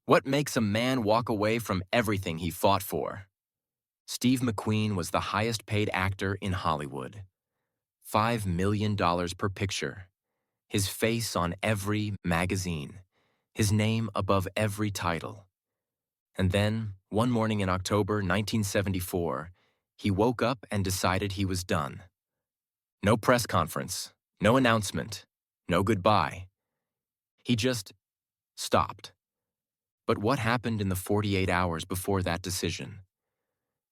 What makes a man walk away from everything he fought for? Steve McQueen was the highest-paid actor in Hollywood. $5 million per picture. His face on every magazine. His name above every title. And then, one morning in October 1974, he woke up and decided he was done. No press conference, no announcement, no goodbye. He just stopped. But what happened in the 48 hours before that decision?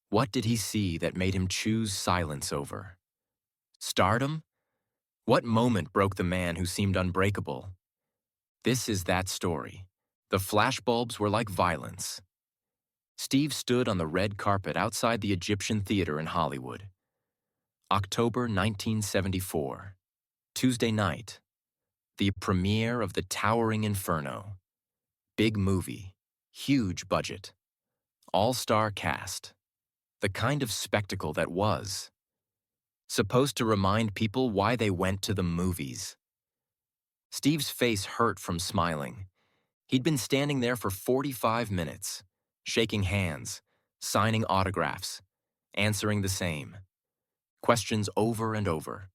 What did he see that made him choose silence over? Stardom? What moment broke the man who seemed unbreakable? This is that story. The flashbulbs were like violence. Steve stood on the red carpet outside the Egyptian Theater in Hollywood. October 1974. Tuesday night. The premiere of the Towering Inferno. Big movie. Huge budget. All-star cast. The kind of spectacle that was. Supposed to remind people why they went to the movies. Steve's face hurt from smiling. He'd been standing there for 45 minutes, shaking hands, signing autographs, answering the same. Questions over and over.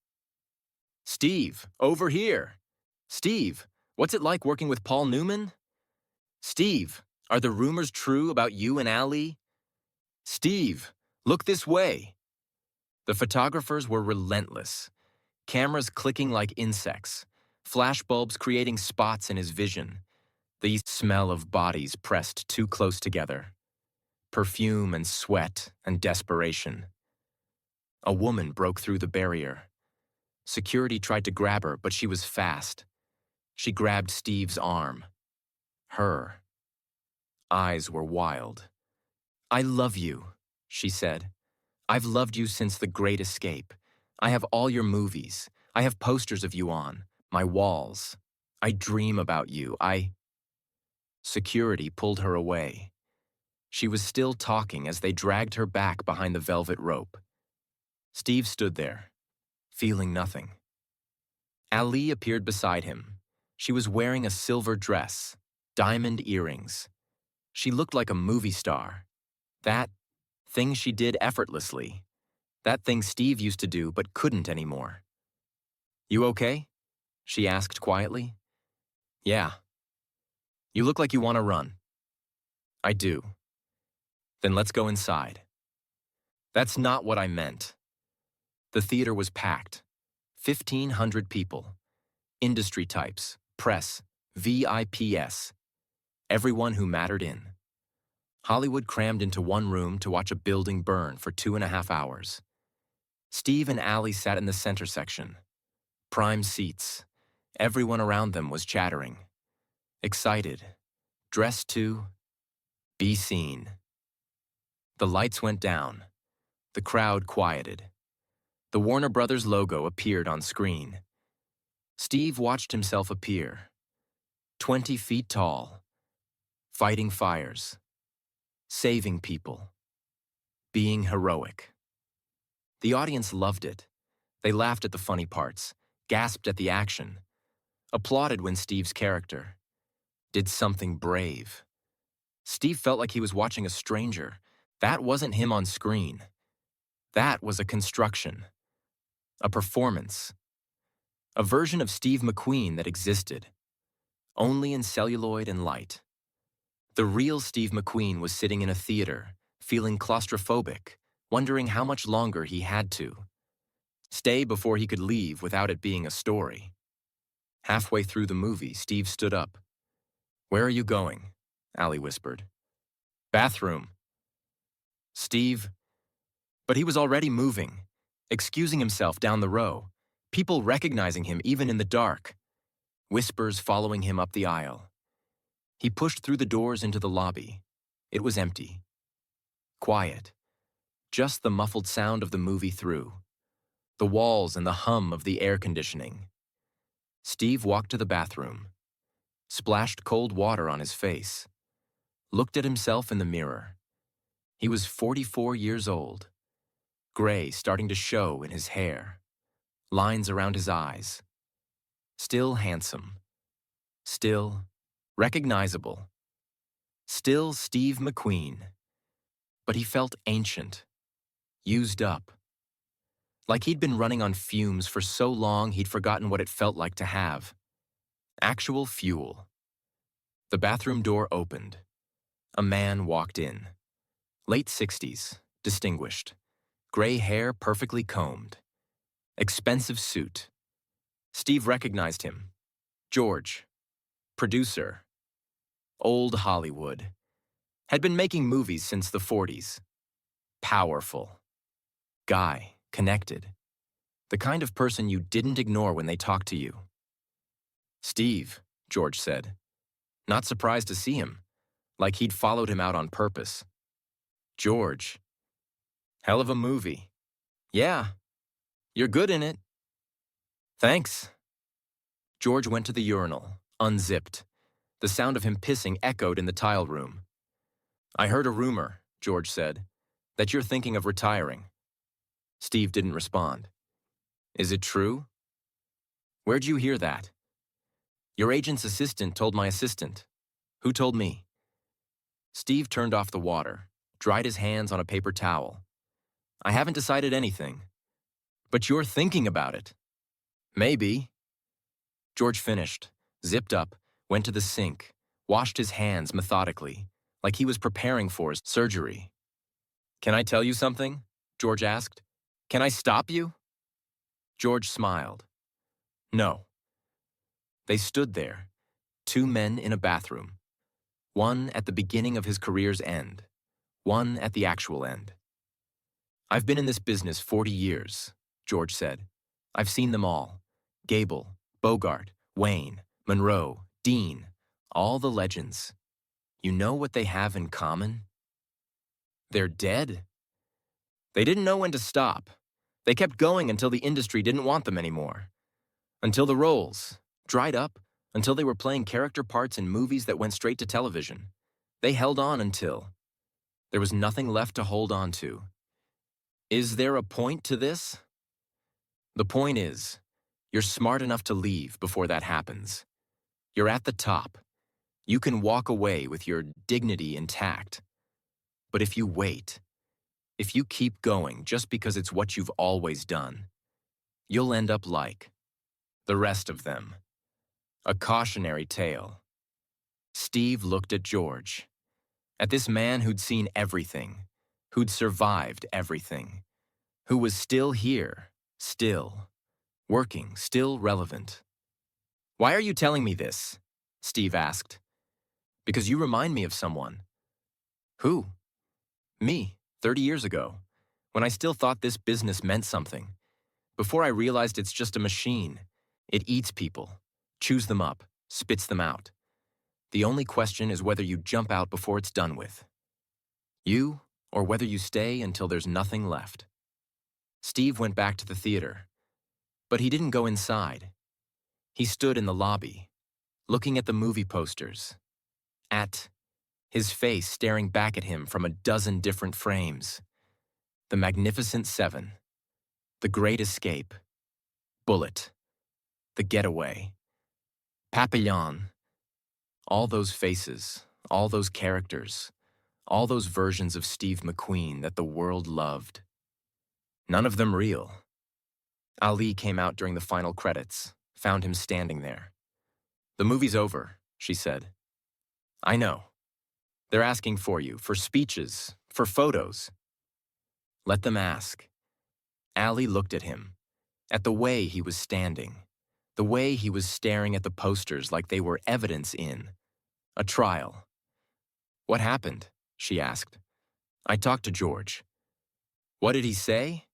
Steve, over here. Steve, what's it like working with Paul Newman? Steve, are the rumors true about you and Ali? Steve, look this way. The photographers were relentless, cameras clicking like insects, flashbulbs creating spots in his vision, the smell of bodies pressed too close together, perfume and sweat and desperation. A woman broke through the barrier. Security tried to grab her, but she was fast. She grabbed Steve's arm. Her eyes were wild. "I love you," she said. "I've loved you since The Great Escape. I have all your movies. I have posters of you on my walls. I dream about you. Security pulled her away. She was still talking as they dragged her back behind the velvet rope. Steve stood there, feeling nothing. Ali appeared beside him. She was wearing a silver dress, diamond earrings. She looked like a movie star. That thing she did effortlessly. That thing Steve used to do but couldn't anymore. "You okay?" she asked quietly. "Yeah." "You look like you want to run." "I do." "Then let's go inside." "That's not what I meant." The theater was packed. 1,500 people. Industry types, press, VIPs. Everyone who mattered in. Hollywood crammed into one room to watch a building burn for 2.5 hours. Steve and Ali sat in the center section. Prime seats. Everyone around them was chattering. Excited. Dressed to be seen. The lights went down. The crowd quieted. The Warner Brothers logo appeared on screen. Steve watched himself appear. 20 feet tall. Fighting fires. Saving people. Being heroic. The audience loved it. They laughed at the funny parts, gasped at the action, applauded when Steve's character did something brave. Steve felt like he was watching a stranger. That wasn't him on screen. That was a construction. A performance. A version of Steve McQueen that existed. Only in celluloid and light. The real Steve McQueen was sitting in a theater, feeling claustrophobic, wondering how much longer he had to stay before he could leave without it being a story. Halfway through the movie, Steve stood up. "Where are you going?" Ali whispered. "Bathroom." Steve. But he was already moving, excusing himself down the row, people recognizing him even in the dark, whispers following him up the aisle. He pushed through the doors into the lobby. It was empty. Quiet. Just the muffled sound of the movie through. The walls and the hum of the air conditioning. Steve walked to the bathroom, splashed cold water on his face, looked at himself in the mirror. He was 44 years old, gray starting to show in his hair, lines around his eyes. Still handsome, still recognizable. Still Steve McQueen. But he felt ancient, used up. Like he'd been running on fumes for so long he'd forgotten what it felt like to have actual fuel. The bathroom door opened. A man walked in. Late 60s, distinguished. Gray hair perfectly combed. Expensive suit. Steve recognized him. George. Producer. Old Hollywood. Had been making movies since the 40s. Powerful. Guy. Connected. The kind of person you didn't ignore when they talked to you. Steve, George said. Not surprised to see him. Like he'd followed him out on purpose. George. Hell of a movie. Yeah. You're good in it. Thanks. George went to the urinal, unzipped. The sound of him pissing echoed in the tile room. I heard a rumor, George said, that you're thinking of retiring. Steve didn't respond. Is it true? Where'd you hear that? Your agent's assistant told my assistant. Who told me? Steve turned off the water, dried his hands on a paper towel. I haven't decided anything. But you're thinking about it. Maybe. George finished, zipped up, went to the sink, washed his hands methodically, like he was preparing for his surgery. Can I tell you something? George asked. Can I stop you? George smiled. No. They stood there, two men in a bathroom, one at the beginning of his career's end, one at the actual end. I've been in this business 40 years, George said. I've seen them all. Gable, Bogart, Wayne, Monroe, Dean, all the legends. You know what they have in common? They're dead. They didn't know when to stop. They kept going until the industry didn't want them anymore. Until the roles dried up, until they were playing character parts in movies that went straight to television. They held on until there was nothing left to hold on to. Is there a point to this? The point is, you're smart enough to leave before that happens. You're at the top. You can walk away with your dignity intact. But if you wait, if you keep going just because it's what you've always done, you'll end up like the rest of them. A cautionary tale. Steve looked at George, at this man who'd seen everything, who'd survived everything, who was still here, still, working, still relevant. Why are you telling me this? Steve asked. Because you remind me of someone. Who? Me, 30 years ago, when I still thought this business meant something. Before I realized it's just a machine. It eats people, chews them up, spits them out. The only question is whether you jump out before it's done with. You, or whether you stay until there's nothing left. Steve went back to the theater, but he didn't go inside. He stood in the lobby, looking at the movie posters, at his face staring back at him from a dozen different frames. The Magnificent Seven, The Great Escape, Bullet, The Getaway, Papillon. All those faces, all those characters, all those versions of Steve McQueen that the world loved. None of them real. Ali came out during the final credits, found him standing there. The movie's over, she said. I know. They're asking for you, for speeches, for photos. Let them ask. Ali looked at him, at the way he was standing, the way he was staring at the posters like they were evidence in a trial. What happened? She asked. I talked to George. What did he say?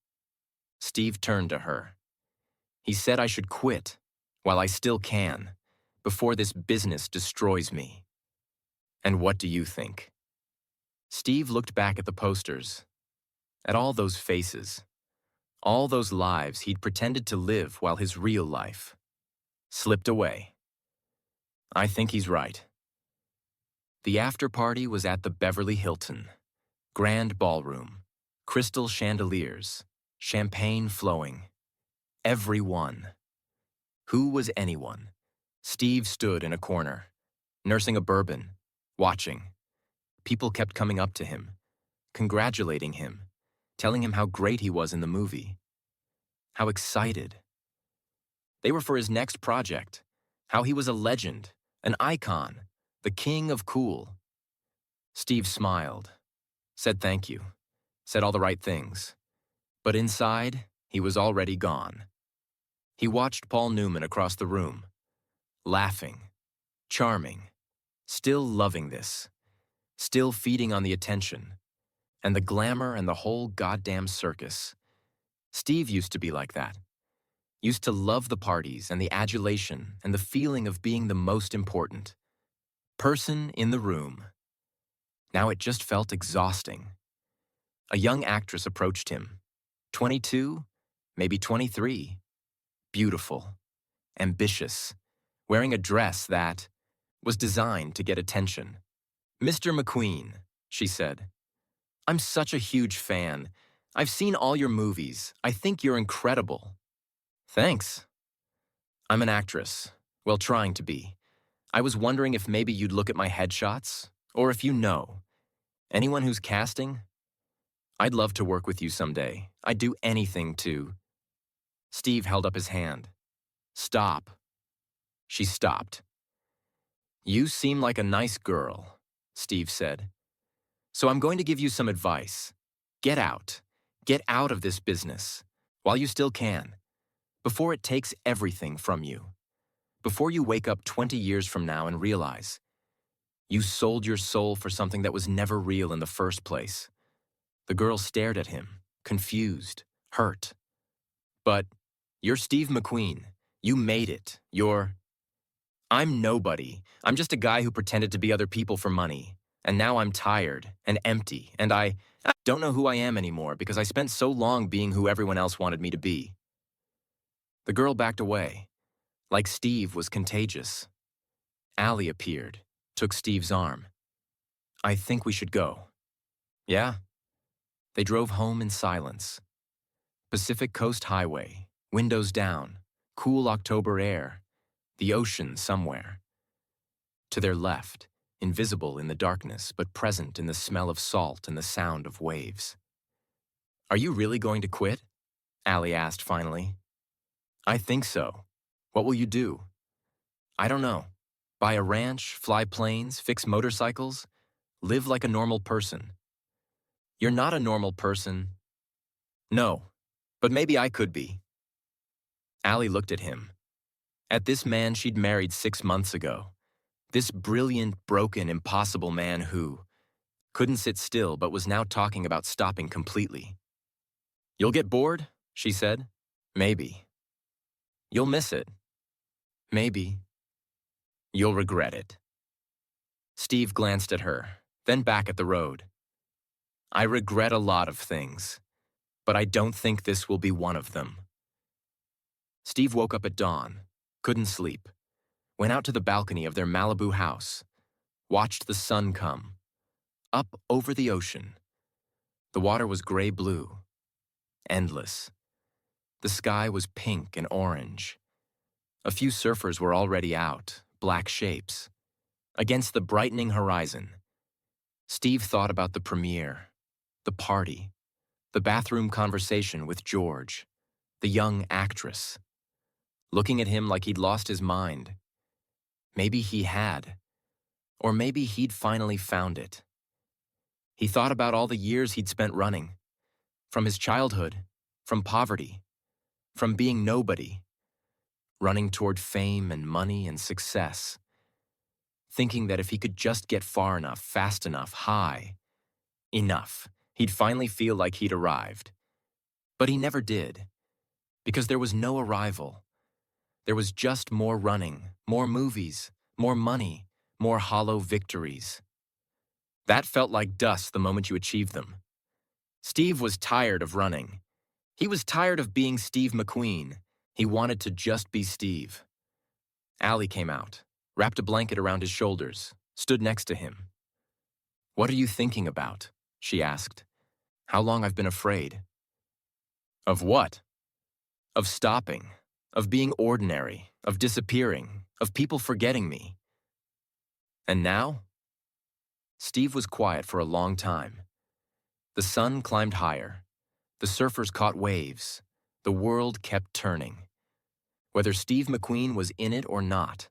Steve turned to her. He said I should quit, while I still can, before this business destroys me. And what do you think? Steve looked back at the posters, at all those faces, all those lives he'd pretended to live while his real life slipped away. I think he's right. The after-party was at the Beverly Hilton. Grand ballroom, crystal chandeliers, champagne flowing. Everyone. Who was anyone? Steve stood in a corner, nursing a bourbon, watching. People kept coming up to him, congratulating him, telling him how great he was in the movie, how excited. They were for his next project, how he was a legend, an icon, the king of cool. Steve smiled, said thank you, said all the right things. But inside, he was already gone. He watched Paul Newman across the room, laughing, charming, still loving this, still feeding on the attention, and the glamour and the whole goddamn circus. Steve used to be like that. Used to love the parties and the adulation and the feeling of being the most important person in the room. Now it just felt exhausting. A young actress approached him. 22, maybe 23. Beautiful, ambitious, wearing a dress that was designed to get attention. "Mr. McQueen," she said, "I'm such a huge fan. I've seen all your movies. I think you're incredible." "Thanks. I'm an actress. Well, trying to be. I was wondering if maybe you'd look at my headshots, or if you know anyone who's casting. I'd love to work with you someday. I'd do anything to—" Steve held up his hand. "Stop." She stopped. "You seem like a nice girl," Steve said. "So I'm going to give you some advice. Get out. Get out of this business, while you still can, before it takes everything from you. Before you wake up 20 years from now and realize you sold your soul for something that was never real in the first place." The girl stared at him, confused, hurt. "But you're Steve McQueen. You made it. I'm nobody. I'm just a guy who pretended to be other people for money. And now I'm tired and empty, and I don't know who I am anymore because I spent so long being who everyone else wanted me to be." The girl backed away, like Steve was contagious. Allie appeared, took Steve's arm. "I think we should go." "Yeah." They drove home in silence. Pacific Coast Highway, windows down, cool October air, the ocean somewhere. To their left, invisible in the darkness but present in the smell of salt and the sound of waves. "Are you really going to quit?" Allie asked finally. "I think so. What will you do?" "I don't know. Buy a ranch, fly planes, fix motorcycles, live like a normal person." "You're not a normal person." "No, but maybe I could be." Allie looked at him. At this man she'd married 6 months ago. This brilliant, broken, impossible man who couldn't sit still but was now talking about stopping completely. "You'll get bored?" she said. "Maybe." "You'll miss it." "Maybe." "You'll regret it." Steve glanced at her, then back at the road. "I regret a lot of things, but I don't think this will be one of them." Steve woke up at dawn, couldn't sleep, went out to the balcony of their Malibu house, watched the sun come, up over the ocean. The water was gray-blue, endless. The sky was pink and orange. A few surfers were already out, black shapes. Against the brightening horizon, Steve thought about the premiere, the party, the bathroom conversation with George, the young actress, looking at him like he'd lost his mind. Maybe he had, or maybe he'd finally found it. He thought about all the years he'd spent running, from his childhood, from poverty, from being nobody, running toward fame and money and success, thinking that if he could just get far enough, fast enough, high enough, he'd finally feel like he'd arrived. But he never did, because there was no arrival. There was just more running, more movies, more money, more hollow victories. That felt like dust the moment you achieved them. Steve was tired of running. He was tired of being Steve McQueen. He wanted to just be Steve. Allie came out, wrapped a blanket around his shoulders, stood next to him. "What are you thinking about?" she asked. "How long I've been afraid." "Of what?" "Of stopping, of being ordinary, of disappearing, of people forgetting me." "And now?" Steve was quiet for a long time. The sun climbed higher. The surfers caught waves. The world kept turning. Whether Steve McQueen was in it or not.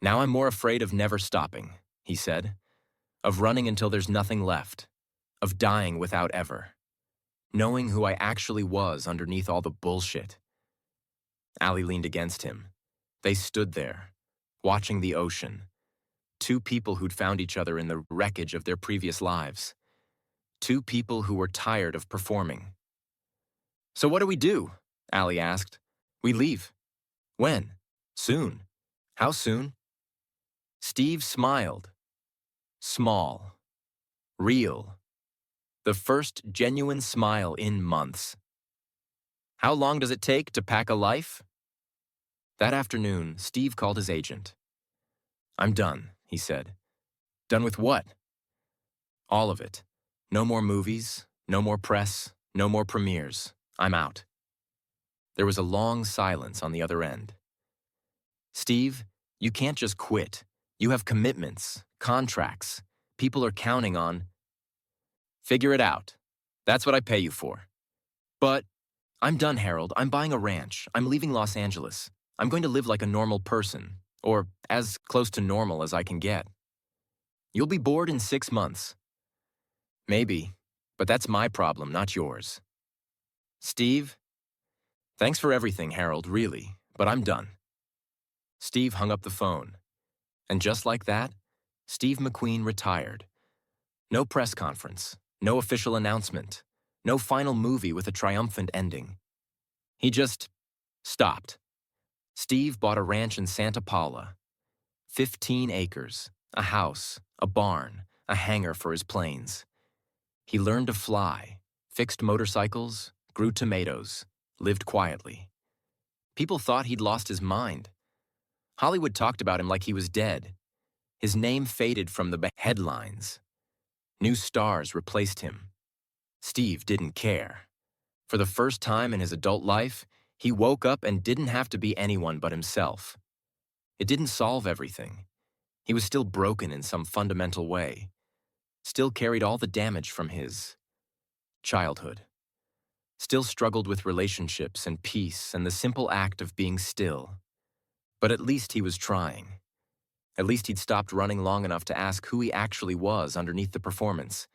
"Now I'm more afraid of never stopping," he said. "Of running until there's nothing left. Of dying without ever. Knowing who I actually was underneath all the bullshit." Allie leaned against him. They stood there, watching the ocean. Two people who'd found each other in the wreckage of their previous lives. Two people who were tired of performing. "So what do we do?" Allie asked. "We leave." "When?" "Soon." "How soon?" Steve smiled. Small. Real. The first genuine smile in months. "How long does it take to pack a life?" That afternoon, Steve called his agent. "I'm done," he said. "Done with what?" "All of it. No more movies, no more press, no more premieres. I'm out." There was a long silence on the other end. "Steve, you can't just quit. You have commitments, contracts. People are counting on—" "Figure it out. That's what I pay you for." "But—" "I'm done, Harold. I'm buying a ranch. I'm leaving Los Angeles. I'm going to live like a normal person, or as close to normal as I can get." "You'll be bored in 6 months." "Maybe, but that's my problem, not yours." "Steve, thanks for everything, Harold, really, but I'm done." Steve hung up the phone. And just like that, Steve McQueen retired. No press conference, no official announcement, no final movie with a triumphant ending. He just stopped. Steve bought a ranch in Santa Paula. 15 acres, a house, a barn, a hangar for his planes. He learned to fly, fixed motorcycles, grew tomatoes, lived quietly. People thought he'd lost his mind. Hollywood talked about him like he was dead. His name faded from the headlines. New stars replaced him. Steve didn't care. For the first time in his adult life, he woke up and didn't have to be anyone but himself. It didn't solve everything. He was still broken in some fundamental way. Still carried all the damage from his childhood. Still struggled with relationships and peace and the simple act of being still. But at least he was trying. At least he'd stopped running long enough to ask who he actually was underneath the performance.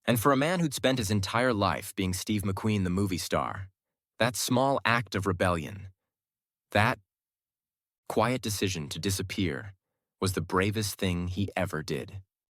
And for a man who'd spent his entire life being Steve McQueen, the movie star, that small act of rebellion, that quiet decision to disappear, was the bravest thing he ever did.